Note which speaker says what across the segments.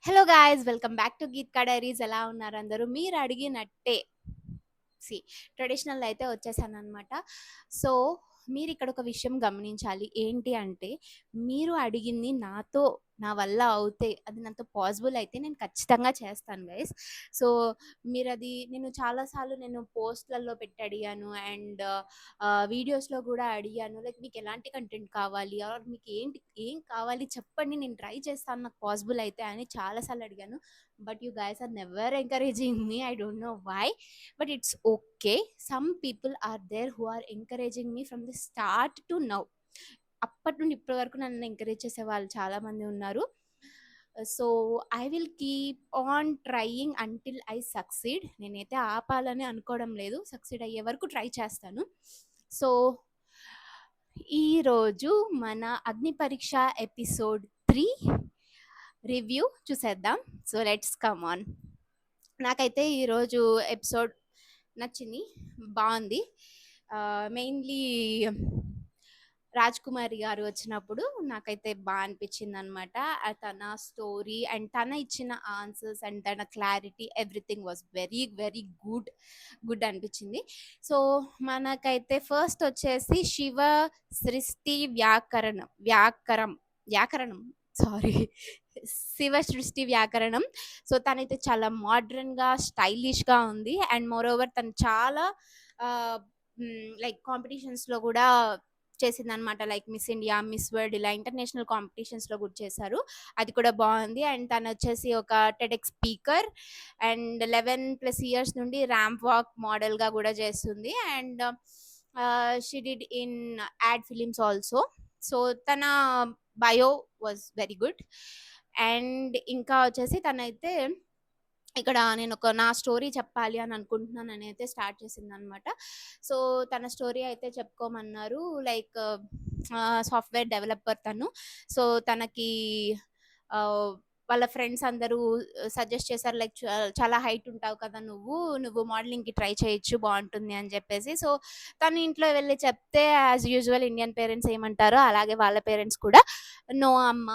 Speaker 1: Hello guys! Welcome back to Geetka diaries. ఎలా ఉన్నారు అందరూ? మీరు అడిగినట్టే ట్రెడిషనల్ అయితే వచ్చేసాననమాట. సో, మీరిక్కడ ఒక విషయం గమనించాలి. ఏంటి అంటే, మీరు అడిగింది నా వల్ల అవుతే, అది నాతో పాసిబుల్ అయితే నేను ఖచ్చితంగా చేస్తాను గైస్. సో, నేను చాలా సార్లు పోస్ట్‌లలో పెట్టి అడిగాను. అండ్ వీడియోస్‌లో గూడా అడిగాను. లైక్ మీకు ఎలాంటి కంటెంట్ కావాలి? ఆర్ మీకు ఏం కావాలి చెప్పండి, నేను ట్రై చేస్తాను నాకు పాసిబుల్ అయితే అని చాలా సార్లు అడిగాను. But you guys are never encouraging me. I don't know why. But it's okay. Some people are there who are encouraging me from the start to now. అప్పటి నుండి ఇప్పటి వరకు నన్ను ఎంకరేజ్ చేసే వాళ్ళు చాలా మంది ఉన్నారు. So I will keep on trying until I succeed. నేనైతే ఆపాలని అనుకోవడం లేదు, సక్సీడ్ అయ్యే వరకు ట్రై చేస్తాను. సో ఈరోజు మన అగ్ని పరీక్ష ఎపిసోడ్ 3 రివ్యూ చూసేద్దాం. So let's come on. నాకైతే ఈరోజు ఎపిసోడ్ నచ్చింది, బాగుంది. మెయిన్లీ రాజ్ కుమారి గారు వచ్చినప్పుడు నాకైతే బాగా అనిపించింది అనమాట. తన స్టోరీ అండ్ తన ఇచ్చిన ఆన్సర్స్ అండ్ తన clarity, everything was very very good అనిపించింది. సో మనకైతే ఫస్ట్ వచ్చేసి శివ సృష్టి వ్యాకరణం శివ సృష్టి వ్యాకరణం. సో తనైతే చాలా మోడ్రన్గా, స్టైలిష్గా ఉంది. అండ్ మోర్ ఓవర్ తను చాలా లైక్ కాంపిటీషన్స్లో కూడా చేసిందనమాట. Like miss India, miss world, ఇలా ఇంటర్నేషనల్ కాంపిటీషన్స్లో కూడా చేశారు. అది కూడా బాగుంది. అండ్ తను వచ్చేసి ఒక టెడెక్స్ స్పీకర్ అండ్ 11+ years నుండి ర్యాంప్ వాక్ మోడల్గా కూడా చేస్తుంది. And she did in ad films also. So తన bio was very good. And ఇంకా వచ్చేసి తనైతే ఇక్కడ నేను నా స్టోరీ చెప్పాలి అని అనుకుంటున్నాను అని అయితే స్టార్ట్ చేసిందనమాట. సో తన స్టోరీ అయితే చెప్పుకోమన్నారు. లైక్ సాఫ్ట్వేర్ డెవలపర్ తను. సో తనకి వాళ్ళ ఫ్రెండ్స్ అందరూ సజెస్ట్ చేశారు, లైక్ చాలా హైట్ ఉంటావు కదా నువ్వు మోడలింగ్కి ట్రై చేయొచ్చు, బాగుంటుంది అని చెప్పేసి. సో తను ఇంట్లో వెళ్ళి చెప్తే యాజ్ యూజువల్ ఇండియన్ పేరెంట్స్ ఏమంటారో అలాగే వాళ్ళ పేరెంట్స్ కూడా నో అమ్మ,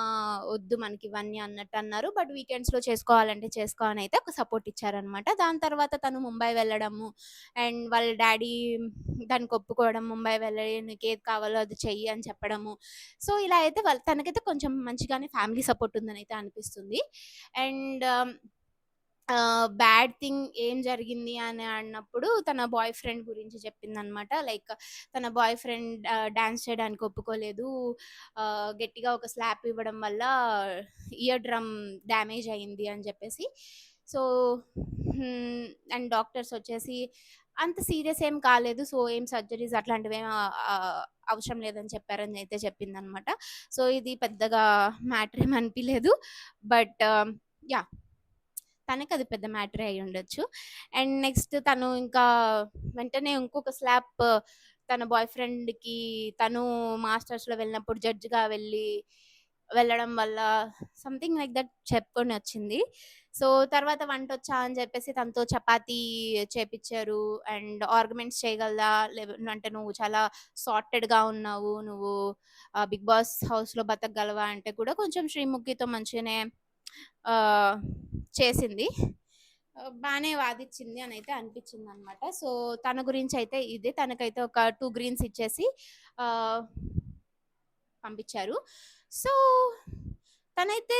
Speaker 1: వద్దు మనకి ఇవన్నీ అన్నట్టు అన్నారు. బట్ వీకెండ్స్లో చేసుకోవాలంటే చేసుకో అని అయితే ఒక సపోర్ట్ ఇచ్చారనమాట. దాని తర్వాత తను ముంబై వెళ్ళడము అండ్ వాళ్ళ డాడీ దానికి ఒప్పుకోవడం, ముంబై వెళ్ళి నీకు ఏది కావాలో అది చెయ్యి అని చెప్పడము. సో ఇలా అయితే తనకైతే కొంచెం మంచిగానే ఫ్యామిలీ సపోర్ట్ ఉందని అయితే అనిపిస్తుంది. అండ్ బ్యాడ్ థింగ్ ఏం జరిగింది అని అన్నప్పుడు తన బాయ్ ఫ్రెండ్ గురించి చెప్పిందనమాట. లైక్ తన బాయ్ ఫ్రెండ్ డాన్స్ చేయడానికి ఒప్పుకోలేదు. గట్టిగా ఒక స్లాప్ ఇవ్వడం వల్ల ఇయర్ డ్రమ్ డ్యామేజ్ అయింది అని చెప్పేసి. సో అండ్ డాక్టర్స్ వచ్చేసి అంత సీరియస్ ఏం కాలేదు, సో ఏం సర్జరీస్ అట్లాంటివి ఏం అవసరం లేదని చెప్పారని అయితే చెప్పిందనమాట. సో ఇది పెద్దగా మ్యాటర్ ఏం అనిపించలేదు. బట్ యా, తనకి అది పెద్ద మ్యాటర్ అయి ఉండొచ్చు. అండ్ నెక్స్ట్ తను ఇంకా వెంటనే ఇంకొక స్లాప్ తన బాయ్ ఫ్రెండ్కి తను మాస్టర్స్లో వెళ్ళినప్పుడు జడ్జిగా వెళ్ళడం వల్ల సంథింగ్ లైక్ దట్ చెప్పుకొని వచ్చింది. సో తర్వాత వంట వచ్చా అని చెప్పేసి తనతో చపాతీ చేపించారు. అండ్ ఆర్గ్యుమెంట్స్ చేయగలదా అంటే నువ్వు చాలా సార్టెడ్గా ఉన్నావు, నువ్వు బిగ్ బాస్ హౌస్లో బతకగలవా అంటే కూడా కొంచెం శ్రీముఖితో మంచిగానే చేసింది, బాగానే వాదిచ్చింది అని అయితే అనిపించింది అనమాట. సో తన గురించి అయితే ఇదే. తనకైతే ఒక 2 greens ఇచ్చేసి పంపించారు. సో తనైతే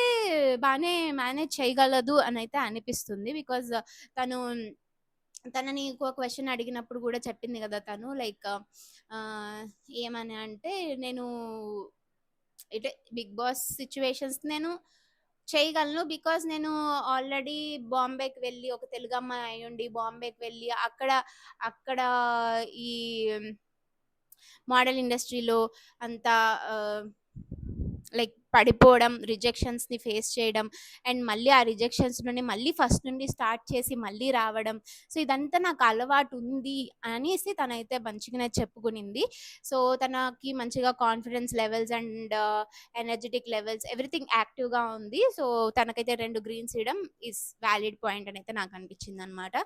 Speaker 1: బాగానే మేనేజ్ చేయగలదు అని అయితే అనిపిస్తుంది. బికాజ్ తనని ఇంకో క్వశ్చన్ అడిగినప్పుడు కూడా చెప్పింది కదా తను, లైక్ ఏమని అంటే, నేను ఇటే బిగ్ బాస్ సిచ్యువేషన్స్ నేను చేయగలను. బికాజ్ నేను ఆల్రెడీ బాంబేకి వెళ్ళి, ఒక తెలుగు అమ్మాయి అయ్యుండి బాంబేకి వెళ్ళి అక్కడ ఈ మోడల్ ఇండస్ట్రీలో అంతా లైక్ పడిపోవడం, రిజెక్షన్స్ని ఫేస్ చేయడం అండ్ మళ్ళీ ఆ రిజెక్షన్స్ నుండి మళ్ళీ ఫస్ట్ నుండి స్టార్ట్ చేసి మళ్ళీ రావడం. సో ఇదంతా నాకు అలవాటు ఉంది అనేసి తనైతే మంచిగానే చెప్పుకునింది. సో తనకి మంచిగా confidence levels and energetic levels everything యాక్టివ్గా ఉంది. సో తనకైతే 2 greens ఇవ్వడం ఈజ్ వ్యాలిడ్ పాయింట్ అని అయితే నాకు అనిపించింది అనమాట.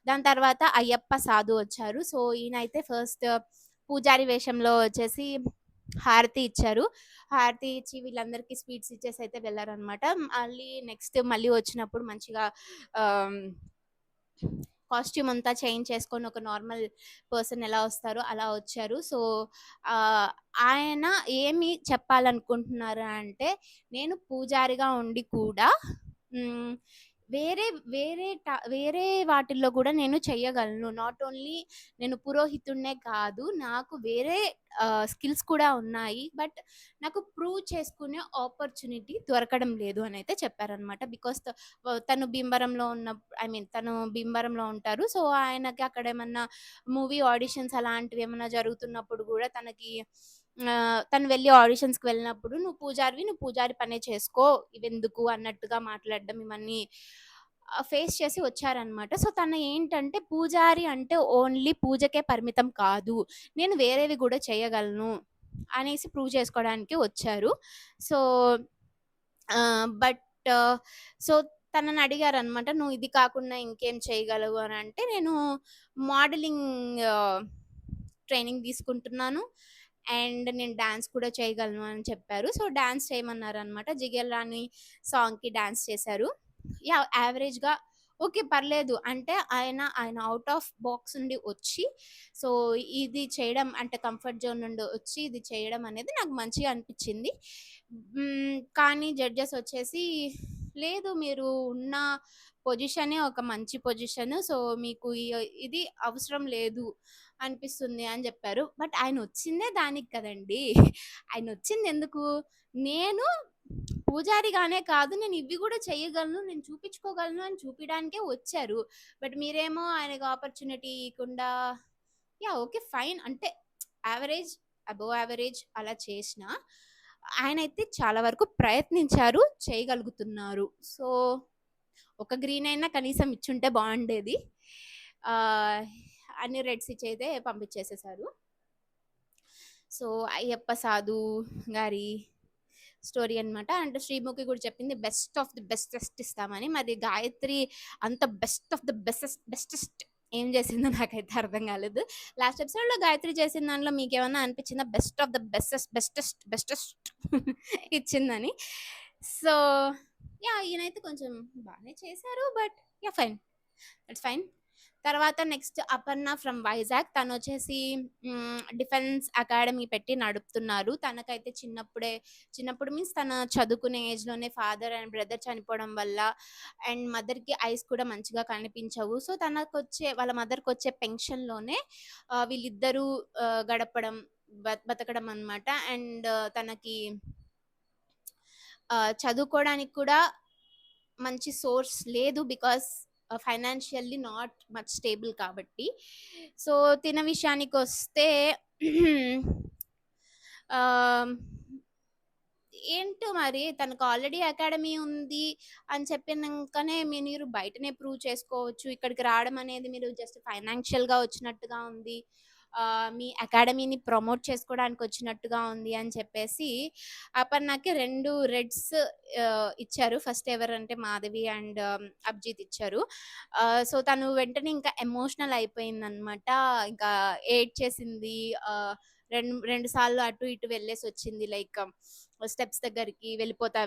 Speaker 1: దాని తర్వాత అయ్యప్ప సాధు వచ్చారు. సో ఈయన అయితే ఫస్ట్ పూజారి వేషంలో వచ్చేసి హారతి ఇచ్చారు. హారతి ఇచ్చి వీళ్ళందరికీ స్వీట్స్ ఇచ్చేసి అయితే వెళ్లారనమాట. మళ్ళీ నెక్స్ట్ మళ్ళీ వచ్చినప్పుడు మంచిగా ఆహ్, కాస్ట్యూమ్ అంతా చేంజ్ చేసుకొని ఒక నార్మల్ పర్సన్ ఎలా వస్తారో అలా వచ్చారు. సో, ఆహ్, ఆయన ఏమి చెప్పాలనుకుంటున్నారు అంటే, నేను పూజారిగా ఉండి కూడా హ్మ్. వేరే వేరే వాటిల్లో గూడా నేను చెయ్యగలను. నాట్ ఓన్లీ నేను పురోహితుడినే కాదు. నాకు వేరే స్కిల్స్ కూడా ఉన్నాయి. బట్ నాకు ప్రూవ్ చేసుకునే ఆపర్చునిటీ దొరకడం లేదు అనైతే చెప్పారనమాట. బికాస్ తను భీమవరంలో తను భీమవరంలో ఉంటారు. సో, ఆయనకి అక్కడేమన్నా మూవీ ఆడిషన్స్ అలాంటివేమన్నా జరుగుతున్నప్పుడు గూడా తను వెళ్లి ఆడిషన్స్‌కి వెళ్ళినప్పుడు నువ్వు పూజారి పనే చేసుకో. ఇవెందుకు అన్నట్టుగా మాట్లాడడం ఇవన్నీ ఫేస్ చేసి వచ్చారనమాట. సో, తను ఏంటంటే పూజారి అంటే ఓన్లీ పూజకే పరిమితం కాదు. నేను వేరేవి గూడా చేయగలను అనేసి ప్రూవ్ చేసుకోవడానికి వచ్చారు. సో, బట్ సో, తనని అడిగారనమాట. "నువ్వు ఇది కాకుండా ఇంకేం చేయగలవు" అనంటే, "నేను మోడలింగ్ ఆహ్, ట్రైనింగ్ తీసుకుంటున్నాను. అండ్ నేను డాన్స్ కూడా చేయగలను" అని చెప్పారు. So, dance చేయమన్నారనమాట. 'జిగేల్ రాణి' సాంగ్‌కి డాన్స్ చేశారు. యాహ్! యావరేజ్‌గా ఓకే. పర్లేదు. అంటే ఆయన ఔట్ ఆఫ్ బాక్స్ నుండి వచ్చి, సో, ఇది చేయడం అంటే కంఫర్ట్ జోన్ నుండి వచ్చి ఇది చేయడం అనేది నాకు మంచిగా అనిపిచ్చింది. కానీ జడ్జెస్ వచ్చేసి, "లేదు మీరు ఉన్న పొజిషనే ఒక మంచి పొజిషన్. సో, మీకు ఇది అవసరం లేదు అనిపిస్తుంది" అని జెప్పారు. బట్ ఆయనొచ్చిందే దానికి కదండీ! ఆయనొచ్చిందెందుకు? నేను పూజారిగానే కాదు. నేను ఇవి గూడా చేయగలను. నేను చూపించుకోగలను అని చూపియడానికే వచ్చారు. బట్ మీరేమో ఆయనకి ఆపర్చునిటీ ఇయ్యకుండా యాహ్! ఓకే. ఫైన్. అంటే యావరేజ్, అబోవ్ యావరేజ్ అలా చేసినా, ఆయనైతే చాలా వరకు ప్రయత్నించారు. చేయగలుగుతున్నారు. సో, ఒక గ్రీన్ అయినా కనీసం ఇచ్చుంటే బావుండేది. ఆహ్, అన్ని రెడ్స్ ఇచ్చైతే పంపించేసేసారు. సో, అయ్యప్ప సాధు గారి స్టోరీ అనమాట. అంటే శ్రీముఖి కూడా చెప్పింది బెస్ట్ ఆఫ్ ది బెస్టెస్ట్ ఇస్తామని. మరి గాయత్రి అంత బెస్ట్ ఆఫ్ ది బెస్టెస్ట్ ఏం చేసిందో నాకైతే అర్థం కాలేదు. లాస్ట్ ఎపిసోడ్‌లో గాయత్రి చేసిన దాంట్లో మీకేమన్నా అనిపించిందా? బెస్ట్ ఆఫ్ ద బెస్టెస్ట్ ఇచ్చిందని. So, yeah! ఈయనైతే కొంచెం బానే చేశారు. But yeah! Fine. It's fine. తర్వాత నెక్స్ట్ అపర్ణ ఫ్రమ్ వైజాగ్. తనొచ్చేసి డిఫెన్స్ అకాడమీ పెట్టి నడుపుతున్నారు. తనకైతే చిన్నప్పుడు మీన్స్ తను చదువుకునే ఏజ్‌లోనే ఫాదర్ అండ్ బ్రదర్ చనిపోవడం వల్ల అండ్ మదర్‌కి ఐస్ కూడా మంచిగా కనిపించవు. సో, వాళ్ళ మదర్‌కొచ్చే పెన్షన్‌లోనే వీళ్ళిద్దరూ గడపడం, బతకడం అనమాట. అండ్ తనకి చదువుకోవడానికి కూడా మంచి సోర్స్ లేదు. Because financially not much stable కాబట్టి. సో, తిన విషయానికొస్తే ఆహ్, ఏంటో మరి తనకు ఆల్రెడీ అకాడమీ ఉంది అని చెప్పినంకనే మీరు బయటనే ప్రూవ్ చేసుకోవచ్చు. ఇక్కడికి రావడం అనేది మీరు జస్ట్ ఫైనాన్షియల్‌గా వచ్చినట్టుగా ఉంది. మీ అకాడమీని ప్రమోట్ చేసుకోవడానికొచ్చినట్టుగా ఉంది అని చెప్పేసి అపర్ణకి 2 రెడ్స్ ఇచ్చారు. ఫస్ట్ ఎవరంటే మాధవి అండ్ అభిజిత్ ఇచ్చారు. సో, తను వెంటనే ఇంకా ఎమోషనల్ అయిపోయిందనమాట. ఇంకా ఏడ్చేసింది. 2 సార్లు అటు ఇటు వెళ్ళేసొచ్చింది. లైక్ స్టెప్స్ దగ్గరికి వెళ్ళిపోతా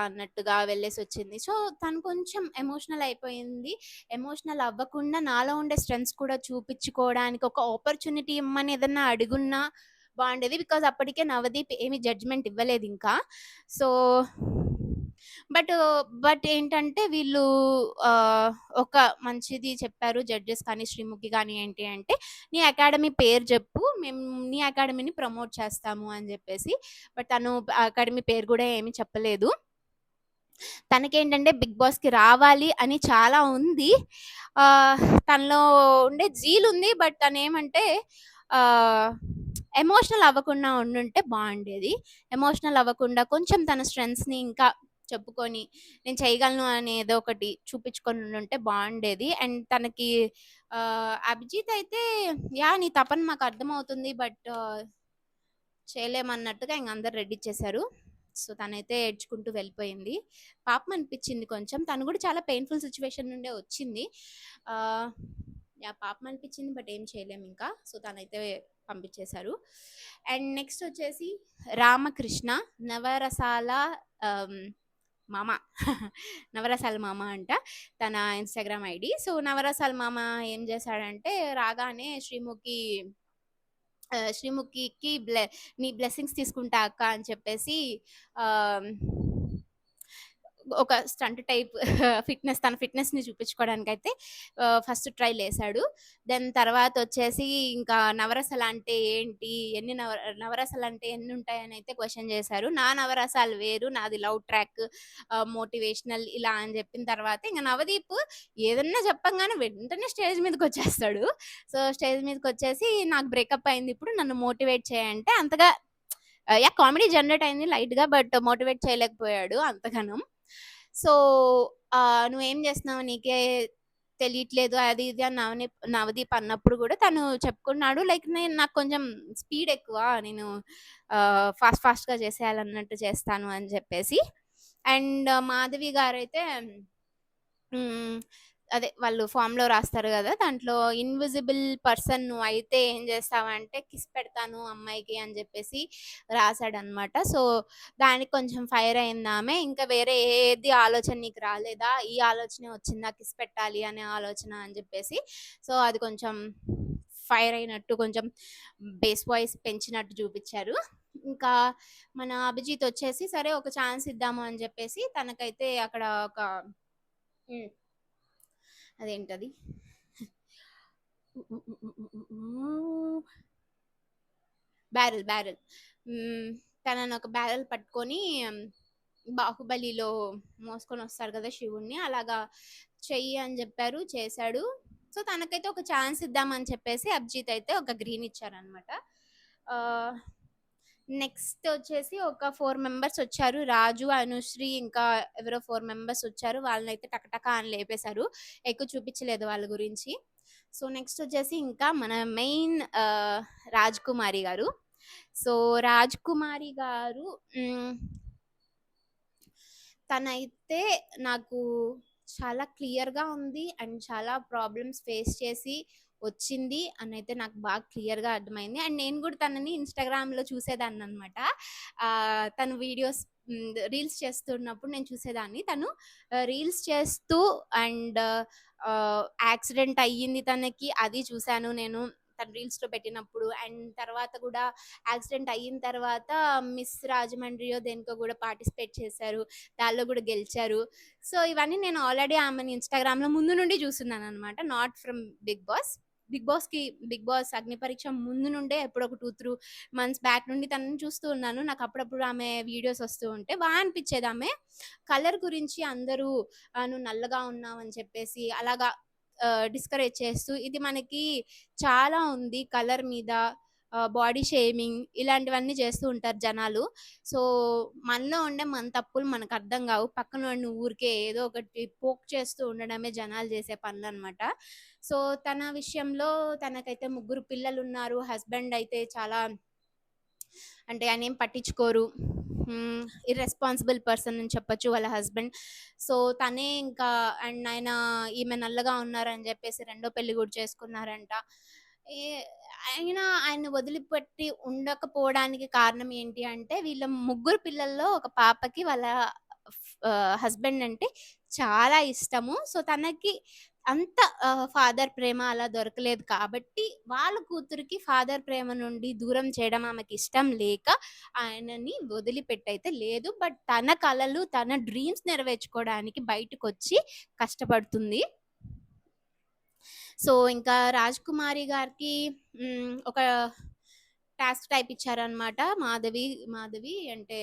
Speaker 1: అన్నట్టుగా వెళ్ళేసొచ్చింది. సో, తను కొంచెం ఎమోషనల్ అయిపోయింది. ఎమోషనల్ అవ్వకుండా నాలో ఉండే స్ట్రెంగ్త్స్ కూడా చూపిచ్చుకోవడానికి ఒక ఆపర్చునిటీ ఇమ్మని ఏదన్నా అడుగున్నా బావుండేది. బికాజ్ అప్పటికే నవదీప్ ఏమి జడ్జ్‌మెంట్ ఇవ్వలేదింకా. సో, బట్, బట్ ఏంటంటే వీళ్ళు ఆహ్, ఒక మంచిది చెప్పారు జడ్జెస్ కానీ, శ్రీముఖి గాని ఏంటి అంటే, "నీ అకాడమీ పేరు జెప్పు. మేము నీ అకాడమీని ప్రమోట్ చేస్తాము" అని జెప్పేసి. బట్ తను అకాడమీ పేరు గూడా ఏమి చెప్పలేదు. తనకేంటంటే 'బిగ్ బాస్‌కి' రావాలి అని చాలా ఉంది. తనలో ఉండే జీలుంది. బట్ తనేమంటే ఆహ్, ఎమోషనల్ అవ్వకుండా ఉండుంటే బావుండేది. ఎమోషనల్ అవ్వకుండా కొంచెం తన స్ట్రెంగ్త్స్‌ని ఇంకా చెప్పుకొని, నేను చేయగలను అని ఏదో ఒకటి చూపించుకొని ఉండుంటే బావుండేది. అండ్ తనకి అభిజిత్ అయితే యాహ్! నీ తపన మాకు అర్థమవుతుంది. బట్ చేయలేమన్నట్టుగా ఇంక అందరూ రెడ్డిచ్చేసారు. సో, తనైతే ఏడ్చుకుంటూ వెళ్ళిపోయింది. పాపం అనిపిచ్చింది కొంచెం. తను గూడా చాలా పెయిన్‌ఫుల్ సిట్యుయేషన్ నుండే వచ్చింది. ఆహ్, యాహ్! పాపం అనిపిచ్చింది. బట్ ఏం చేయలేమింకా. సో, తనైతే పంపించేశారు. అండ్ నెక్స్ట్ వచ్చేసి రామకృష్ణ నవరసాల మామ నవరసాల మామ అంట తన ఇన్స్టాగ్రామ్ ఐడి. సో నవరసాల మామ ఏం చేశాడంటే రాగానే శ్రీముఖికి నీ బ్లెస్సింగ్స్ తీసుకుంటా అక్క అని చెప్పేసి ఆ, ఒక స్టంట్ టైప్ తన ఫిట్నెస్ని చూపించుకోవడానికి అయితే ఫస్ట్ ట్రై వేశాడు. దెన్ తర్వాత వచ్చేసి ఇంకా నవరసాలు అంటే ఏంటి, నవరసాలు అంటే ఎన్ని ఉంటాయని అయితే క్వశ్చన్ చేశారు. నా నవరసాలు వేరు, నాది లవ్ ట్రాక్, మోటివేషనల్ ఇలా అని చెప్పిన తర్వాత ఇంకా నవదీప్ ఏదన్నా చెప్పంగానే వెంటనే స్టేజ్ మీదకి వచ్చేస్తాడు. సో స్టేజ్ మీదకి వచ్చేసి నాకు బ్రేకప్ అయింది, ఇప్పుడు నన్ను మోటివేట్ చేయంటే అంతగా కామెడీ జనరేట్ అయింది లైట్ గా, బట్ మోటివేట్ చేయలేకపోయాడు అంతగానం. సో నువ్వేం చేస్తున్నావు నీకే తెలియట్లేదు అది ఇది అని నవదీప్ అన్నప్పుడు కూడా తను చెప్పుకున్నాడు, లైక్ నాకు కొంచెం స్పీడ్ ఎక్కువ, నేను ఫాస్ట్గా చేసేయాలన్నట్టు చేస్తాను అని చెప్పేసి. అండ్ మాధవి గారైతే అదే వాళ్ళు ఫామ్లో రాస్తారు కదా, దాంట్లో ఇన్విజిబుల్ పర్సన్ నువ్వు అయితే ఏం చేస్తావంటే కిస్ పెడతాను అమ్మాయికి అని చెప్పేసి రాశాడనమాట. సో దానికి కొంచెం ఫైర్ అయింది ఆమె, ఇంకా వేరే ఏది ఆలోచన నీకు రాలేదా, ఈ ఆలోచనే వచ్చిందా కిస్ పెట్టాలి అనే ఆలోచన అని చెప్పేసి. సో అది కొంచెం ఫైర్ అయినట్టు, కొంచెం బేస్ వాయిస్ పెంచినట్టు చూపించారు. ఇంకా మన అభిజిత్ వచ్చేసి సరే ఒక ఛాన్స్ ఇద్దాము అని చెప్పేసి తనకైతే అక్కడ ఒక అదేంటది బ్యారెల్ తనని ఒక బ్యారెల్ పట్టుకొని బాహుబలిలో మోసుకొని వస్తారు కదా శివుణ్ణి, అలాగా చెయ్యి అని చెప్పారు, చేశాడు. సో తనకైతే ఒక ఛాన్స్ ఇద్దామని చెప్పేసి అభిజిత్ అయితే ఒక గ్రీన్ ఇచ్చారనమాట. నెక్స్ట్ వచ్చేసి ఒక 4 మెంబర్స్ వచ్చారు, రాజు, అనుశ్రీ, ఇంకా ఎవరో 4 మెంబర్స్ వచ్చారు. వాళ్ళని అయితే టకటక అని లేపేశారు, ఎక్కువ చూపించలేదు వాళ్ళ గురించి. సో నెక్స్ట్ వచ్చేసి ఇంకా మన మెయిన్ రాజ్ కుమారి గారు. సో రాజ్ కుమారి గారు తనైతే నాకు చాలా క్లియర్గా ఉంది అండ్ చాలా ప్రాబ్లమ్స్ ఫేస్ చేసి వచ్చింది అని అయితే నాకు బాగా క్లియర్గా అర్థమైంది. అండ్ నేను కూడా తనని ఇన్స్టాగ్రామ్లో చూసేదాన్ని అనమాట. తను వీడియోస్ రీల్స్ చేస్తున్నప్పుడు నేను చూసేదాన్ని. తను రీల్స్ చేస్తూ అండ్ యాక్సిడెంట్ అయ్యింది తనకి, అది చూశాను నేను తను రీల్స్లో పెట్టినప్పుడు. అండ్ తర్వాత కూడా యాక్సిడెంట్ అయిన తర్వాత మిస్ రాజమండ్రియో దేనికో కూడా పార్టిసిపేట్ చేశారు, దానిలో కూడా గెలిచారు. సో ఇవన్నీ నేను ఆల్రెడీ ఆమెను ఇన్స్టాగ్రామ్లో ముందు నుండి చూస్తున్నాను అనమాట, నాట్ ఫ్రమ్ బిగ్ బాస్ అగ్ని పరీక్ష ముందు నుండే ఎప్పుడు ఒక 2-3 మంత్స్ బ్యాక్ నుండి తనని చూస్తూ ఉన్నాను. నాకు అప్పుడప్పుడు ఆమె వీడియోస్ వస్తూ ఉంటే బాగా అనిపించేది. ఆమె కలర్ గురించి అందరూ నువ్వు నల్లగా ఉన్నావు అని చెప్పేసి అలాగా డిస్కరేజ్ చేస్తూ, ఇది మనకి చాలా ఉంది కలర్ మీద, బాడీ షేమింగ్ ఇలాంటివన్నీ చేస్తూ ఉంటారు జనాలు. సో మనలో ఉండే మన తప్పులు మనకు అర్థం కావు, పక్కన వాడిని ఊరికే ఏదో ఒకటి పోక్ చేస్తూ ఉండడమే జనాలు చేసే పనులు అనమాట. సో తన విషయంలో తనకైతే 3 పిల్లలు ఉన్నారు, హస్బెండ్ అయితే చాలా అంటే ఆయన ఏం పట్టించుకోరు, ఇర్రెస్పాన్సిబుల్ పర్సన్ అని చెప్పొచ్చు వాళ్ళ హస్బెండ్. సో తనే ఇంకా అండ్ ఈమె నల్లగా ఉన్నారని చెప్పేసి రెండో పెళ్లి కూడా చేసుకున్నారంట. ఆయన వదిలిపెట్టి ఉండకపోవడానికి కారణం ఏంటి అంటే వీళ్ళ 3 పిల్లల్లో ఒక పాపకి వాళ్ళ హస్బెండ్ అంటే చాలా ఇష్టము. సో తనకి అంత ఫాదర్ ప్రేమ అలా దొరకలేదు కాబట్టి వాళ్ళ కూతురికి ఫాదర్ ప్రేమ నుండి దూరం చేయడం ఆమెకి ఇష్టం లేక ఆయనని వదిలిపెట్టయితే లేదు. బట్ తన కలలు తన డ్రీమ్స్ నెరవేర్చుకోవడానికి బయటకు వచ్చి కష్టపడుతుంది. సో ఇంకా రాజ్ కుమారి గారికి ఒక టాస్క్ టైప్ ఇచ్చారనమాట. మాధవి అంటే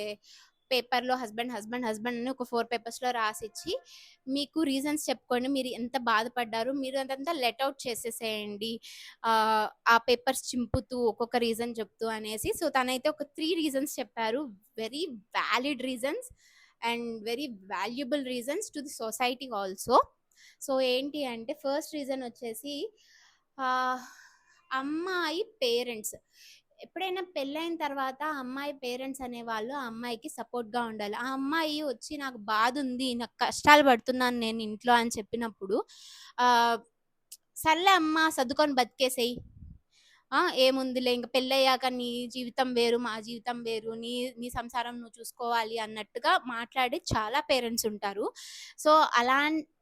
Speaker 1: పేపర్లో హస్బెండ్ అని ఒక 4 పేపర్స్లో రాసిచ్చి మీకు రీజన్స్ చెప్పుకోండి, మీరు ఎంత బాధపడ్డారు మీరు అదంతా లెట్ అవుట్ చేసేసేయండి ఆ పేపర్స్ చింపుతూ ఒక్కొక్క రీజన్ చెప్తూ అనేసి. సో తనైతే ఒక 3 రీజన్స్ చెప్పారు, very valid reasons and very valuable reasons to the society also. So ఏంటి అంటే ఫస్ట్ రీజన్ వచ్చేసి అమ్మాయి పేరెంట్స్. ఎప్పుడైనా పెళ్ళైన తర్వాత అమ్మాయి పేరెంట్స్ అనేవాళ్ళు ఆ అమ్మాయికి సపోర్ట్గా ఉండాలి. ఆ అమ్మాయి వచ్చి నాకు బాధ ఉంది, నాకు కష్టాలు పడుతున్నాను నేను ఇంట్లో అని చెప్పినప్పుడు సర్లే అమ్మ సర్దుకొని బతికేసేయి, ఏముందిలే ఇంక పెళ్ళయ్యాక నీ జీవితం వేరు, మా జీవితం వేరు. నీ నీ సంసారం నువ్వు చూసుకోవాలి అన్నట్టుగా మాట్లాడే చాలా పేరెంట్స్ ఉంటారు. సో,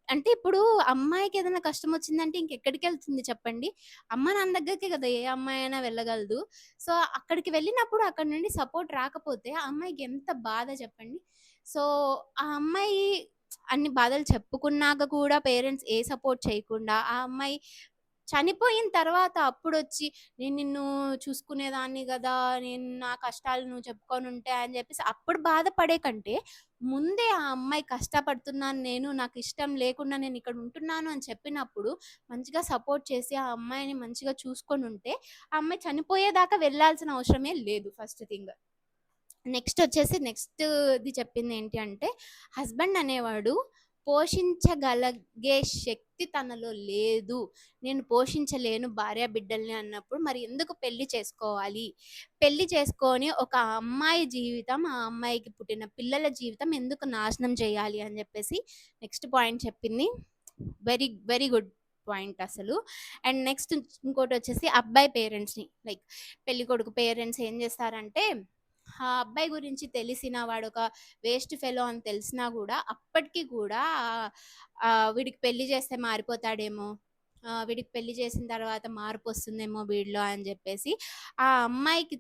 Speaker 1: అంటే ఇప్పుడు అమ్మాయికి ఏదైనా కష్టమొచ్చిందంటే ఇంకెక్కడికెళ్తుంది చెప్పండి? అమ్మ, నాన్న దగ్గరికే కదా ఏ అమ్మాయి అయినా వెళ్ళగలదు. సో, అక్కడికి వెళ్ళినప్పుడు అక్కడి నుండి సపోర్ట్ రాకపోతే ఆ అమ్మాయికి ఎంత బాధ చెప్పండి? సో, ఆ అమ్మాయి అన్ని బాధలు చెప్పుకున్నాక కూడా పేరెంట్స్ ఏ సపోర్ట్ చేయకుండా, ఆ అమ్మాయి చనిపోయిన తర్వాత అప్పుడొచ్చి నేను నిన్ను చూసుకునేదాన్ని గదా! నేను నా కష్టాలు నువ్వు చెప్పుకొనుంటే అని జెప్పేసి అప్పుడు బాధపడే కంటే, ముందే ఆ అమ్మాయి కష్టపడుతున్నాను నేను, నాకిష్టం లేకుండా నేనిక్కడ ఉంటున్నాను అని చెప్పినప్పుడు, మంచిగా సపోర్ట్ చేసి ఆ అమ్మాయిని మంచిగా చూసుకొనుంటే, ఆ అమ్మాయి చనిపోయేదాకా వెళ్ళాల్సిన అవసరమే లేదు ఫస్ట్ థింగ్. నెక్స్ట్‌ది చెప్పిందేంటి అంటే, హస్బెండ్ అనేవాడు పోషించగలిగే శక్తి తనలో లేదు. నేను పోషించలేను భార్య బిడ్డల్ని అన్నప్పుడు మరి ఎందుకు పెళ్లి చేసుకోవాలి? పెళ్లి చేసుకొని ఒక అమ్మాయి జీవితం, ఆ అమ్మాయికి పుట్టిన పిల్లల జీవితం ఎందుకు నాశనం చేయాలి అని జెప్పేసి నెక్స్ట్ పాయింట్ చెప్పింది. వెరీ, వెరీ గుడ్ పాయింట్ అసలు. అండ్ నెక్స్ట్ ఇంకోటొచ్చేసి అబ్బాయి పేరెంట్స్‌ని లైక్ పెళ్ళికొడుకు పేరెంట్స్ ఏం జేస్తారంటే, ఆ అబ్బాయి గురించి తెలిసిన వాడొక వేస్ట్ ఫెలో అని తెలిసినా గూడా, అప్పటికి కూడా వీడికి పెళ్లి చేస్తే మారిపోతాడేమో, వీడికి పెళ్లి చేసిన తర్వాత మార్పొస్తుందేమో వీడిలో అని జెప్పేసి, ఆ అమ్మాయికి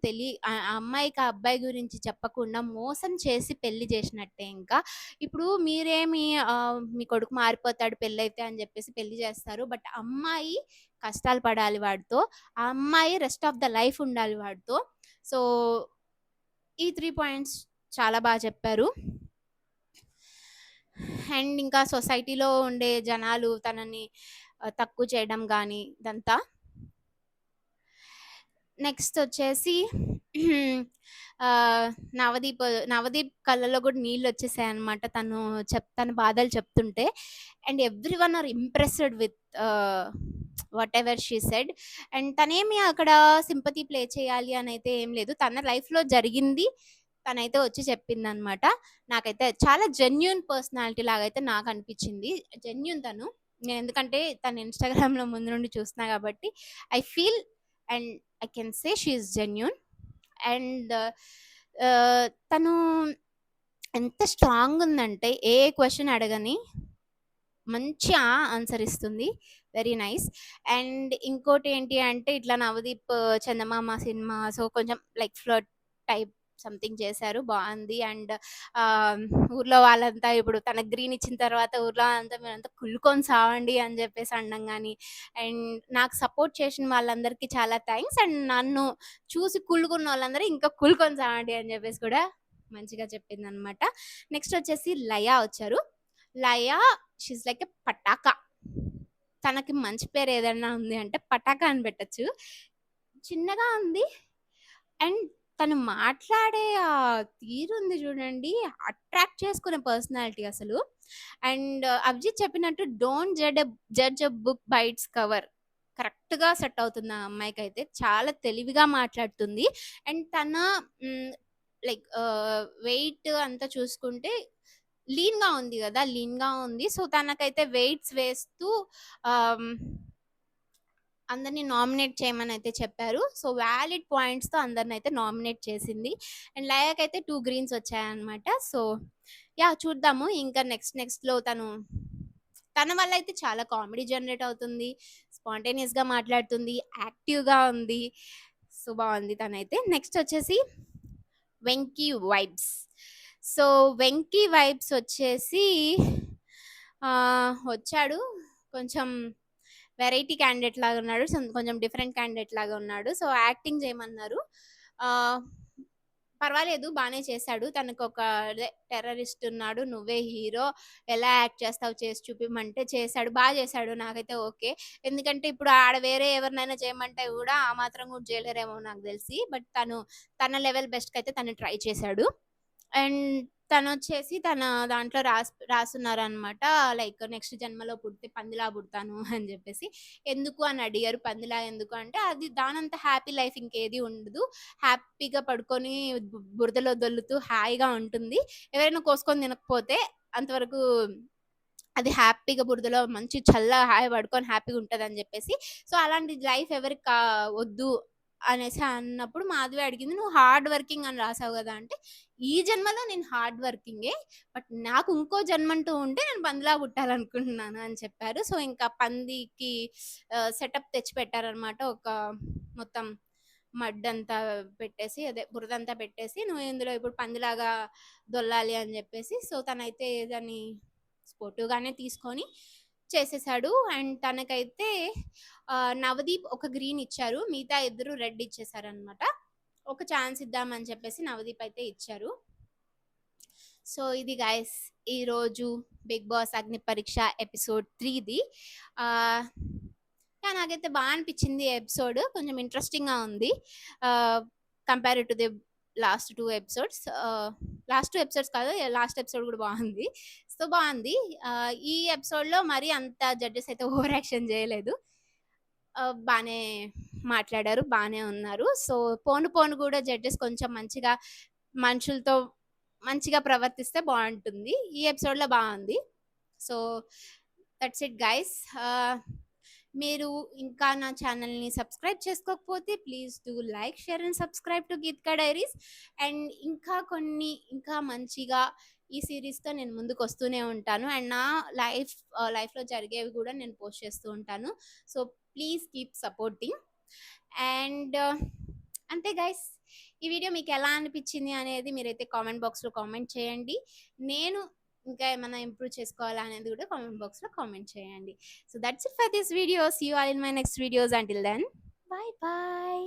Speaker 1: ఆ అబ్బాయి గురించి చెప్పకుండా మోసం చేసి పెళ్లి చేసినట్టే ఇంకా. ఇప్పుడు మీరేమి మీ కొడుకు మారిపోతాడు పెళ్లయితే అని జెప్పేసి పెళ్లి చేస్తారు. బట్ అమ్మాయి కష్టాలు పడాలి వాడితో. ఆ అమ్మాయి రెస్ట్ ఆఫ్ ద లైఫ్ ఉండాలి వాడితో. సో, ఈ 3 పాయింట్స్ చాలా చెప్పారు. అండ్ ఇంకా సొసైటీలో ఉండే జనాలు తనని తక్కువ చేయడం గానీ ఇదంతా. నెక్స్ట్ వచ్చేసి నవదీప్ కళ్ళలో కూడా నీళ్ళొచ్చేసాయన్నమాట. తన బాధలు చెప్తుంటే. And everyone are impressed with whatever she said. And తనేమి అక్కడ సింపతి ప్లే చేయాలి అనైతే ఏం లేదు. తన లైఫ్‌లో జరిగింది తనైతే వచ్చి చెప్పిందనమాట. నాకైతే చాలా జెన్యూన్ పర్సనాలిటీ లాగైతే నాకనిపిచ్చింది. జెన్యూన్ తను. నేనెందుకంటే తన ఇన్‌స్టాగ్రామ్‌లో ముందు నుండి చూస్తున్నా కాబట్టి I feel and I can say she is genuine. And తను ఎంత స్ట్రాంగ్ ఉందంటే ఏ క్వెషన్ అడగని మంచి ఆన్సర్ ఇస్తుంది. Very nice. అండ్ ఇంకోటి ఏంటి అంటే ఇట్లా నవదీప్ చందమామ సినిమా సో కొంచెం లైక్ ఫ్లర్ట్ టైప్ సంథింగ్ చేశారు. బావుంది. అండ్ ఊర్లో వాళ్ళంతా ఇప్పుడు తనకు గ్రీన్ ఇచ్చిన తర్వాత ఊర్లో అంతా మీరంతా కుళ్ళుకొని సావండి అని చెప్పేసి అనడం గాని, అండ్ నాకు సపోర్ట్ చేసిన వాళ్ళందరికీ చాలా థ్యాంక్స్. అండ్ నన్ను చూసి కుళ్ళుకున్న వాళ్ళందరూ ఇంకా కుళ్ళుకొని సావండి అని చెప్పేసి కూడా మంచిగా చెప్పిందనమాట. నెక్స్ట్ వచ్చేసి లయ వచ్చారు. Laya she is like a pataka. తనకి మంచి పేరు ఏదైనా ఉంది అంటే పటాకా అని పెట్టొచ్చు. చిన్నగా ఉంది. అండ్ తను మాట్లాడే తీరుంది చూడండి, అట్రాక్ట్ చేసుకునే పర్సనాలిటీ అసలు. అండ్ అభిజిత్ చెప్పినట్టు don't judge a book by its cover. కరెక్ట్‌గా సెట్ అవుతుంది ఆ అమ్మాయికైతే. చాలా తెలివిగా మాట్లాడుతుంది. అండ్ తన లైక్ వెయిట్ అంతా చూసుకుంటే లీన్‌గా ఉంది గదా! లీన్‌గా ఉంది. సో, తనకైతే వెయిట్స్ వేస్తూ ఆహ్, అందరిని నామినేట్ చేయమనైతే చెప్పారు. సో, వాలిడ్ పాయింట్స్‌తో అందరినైతే నామినేట్ చేసింది. అండ్ లయకైతే 2 గ్రీన్స్ వచ్చాయన్నమాట. So, yeah! చూద్దాము. ఇంకా నెక్స్ట్‌లో తన వల్ల అయితే చాలా కామెడీ జనరేట్ అవుతుంది. స్పాంటేనియస్‌గా మాట్లాడుతుంది. యాక్టివ్‌గా ఉంది. సో, బావుంది తనైతే. నెక్స్ట్ వచ్చేసి Venky vibes. So, Venky vibes వచ్చేసి వచ్చాడు. కొంచెం వెరైటీ క్యాండిడేట్ లాగా ఉన్నాడు. కొంచెం డిఫరెంట్ క్యాండిడేట్ లాగా ఉన్నాడు. సో, యాక్టింగ్ చేయమన్నారు. పర్వాలేదు బానే చేశాడు. తనకొక టెర్రరిస్ట్ ఉన్నాడు. నువ్వే హీరో. ఎలా యాక్ట్ చేస్తావు చేసి చూపిమంటే చేశాడు. చేశాడు. నాకైతే ఓకే. ఎందుకంటే ఇప్పుడు ఆడ వేరే ఎవరినైనా చేయమంటే గూడా ఆ మాత్రం గూడా చేయలేరేమో నాకు తెలిసి. బట్ తన లెవెల్ బెస్ట్‌కైతే తను ట్రై చేశాడు. అండ్ తనొచ్చేసి తన దాంట్లో రాసున్నారనమాట. లైక్ నెక్స్ట్ జన్మలో పుడితే పందిలా పుడతాను అని జెప్పేసి. ఎందుకు అని అడిగారు. పందిలా ఎందుకు అంటే, అది దానంత హ్యాపీ లైఫ్ ఇంకేది ఉండదు. హ్యాపీగా పడుకొని బురదలో దొర్లుతూ హాయిగా ఉంటుంది. ఎవరైనా కోసుకొని తినకపోతే అంతవరకు అది హ్యాపీగా బురదలో మంచి చల్లగా హాయిగా పడుకొని హ్యాపీగా ఉంటదని జెప్పేసి. సో, అలాంటి లైఫ్ ఎవరికి వద్దు అనేసి అన్నప్పుడు మాధవి అడిగింది, "నువ్వు హార్డ్ వర్కింగ్ అని రాసావు గదా!" అంటే, ఈ జన్మలో నేను హార్డ్ వర్కింగే. బట్ నాకు ఇంకో జన్మంటూ ఉంటే నేను పందిలా పుట్టాలనుకుంటున్నాను అని చెప్పారు. సో, ఇంకా పందికి సెటప్ తెచ్చి పెట్టారనమాట. ఒక మొత్తం మడ్డంతా పెట్టేసి, అదే బురదంతా పెట్టేసి, "నువ్వు ఇందులో ఇప్పుడు పందిలాగా దొల్లాలి" అని జెప్పేసి. సో, తనైతే దాన్ని స్పోర్టివ్‌గానే తీసుకొని చేసేసాడు. అండ్ తనకైతే నవదీప్ ఒక గ్రీన్ ఇచ్చారు. మిగతా ఇద్దరు రెడ్ ఇచ్చేసారనమాట. ఒక ఛాన్స్ ఇద్దామని చెప్పేసి నవదీప్ అయితే ఇచ్చారు. సో, ఇది గైస్ ఈరోజు 'బిగ్ బాస్ అగ్ని పరీక్ష' ఎపిసోడ్ 3ది. ఆహ్, యాహ్! నాకైతే బా అనిపిచ్చింది ఈ ఎపిసోడ్. కొంచెం ఇంట్రెస్టింగ్‌గా ఉంది. Compare to the last 2 episodes. Last 2 episodes కాదు, లాస్ట్ ఎపిసోడ్ గూడా బావుంది. సో, బావుంది. ఈ ఎపిసోడ్‌లో మరి అంత జడ్జెస్ అయితే ఓవర్ యాక్షన్ జేయలేదు. బానే మాట్లాడారు. బానే ఉన్నారు. సో, పోను పోను గూడా జడ్జెస్ కొంచెం మంచిగా మనుషులతో మంచిగా ప్రవర్తిస్తే బావుంటుంది. ఈ ఎపిసోడ్‌లో బావుంది. So, that's it guys. మీరు ఇంకా నా ఛానల్‌ని సబ్స్క్రైబ్ చేసుకోకపోతే please do like, share and subscribe to Geetika diaries. And ఇంకా కొన్ని ఇంకా మంచిగా ఈ సీరీస్‌తో నేను ముందుకొస్తూనే ఉంటాను. అండ్ నా లైఫ్‌లో జరిగేవి గూడా నేను పోస్ట్ చేస్తూ ఉంటాను. So, please keep supporting. And అంతే గైస్. ఈ వీడియో మీకెలా అనిపిచ్చింది అనేది మీరైతే కామెంట్ బాక్స్‌లో కామెంట్ చేయండి. నేను ఇంకా ఏమన్నా ఇంప్రూవ్ చేసుకోవాలా అనేది గూడా కామెంట్ బాక్స్‌లో కామెంట్ చేయండి. So that's it for this video. See you all in my next videos. Until then, bye bye.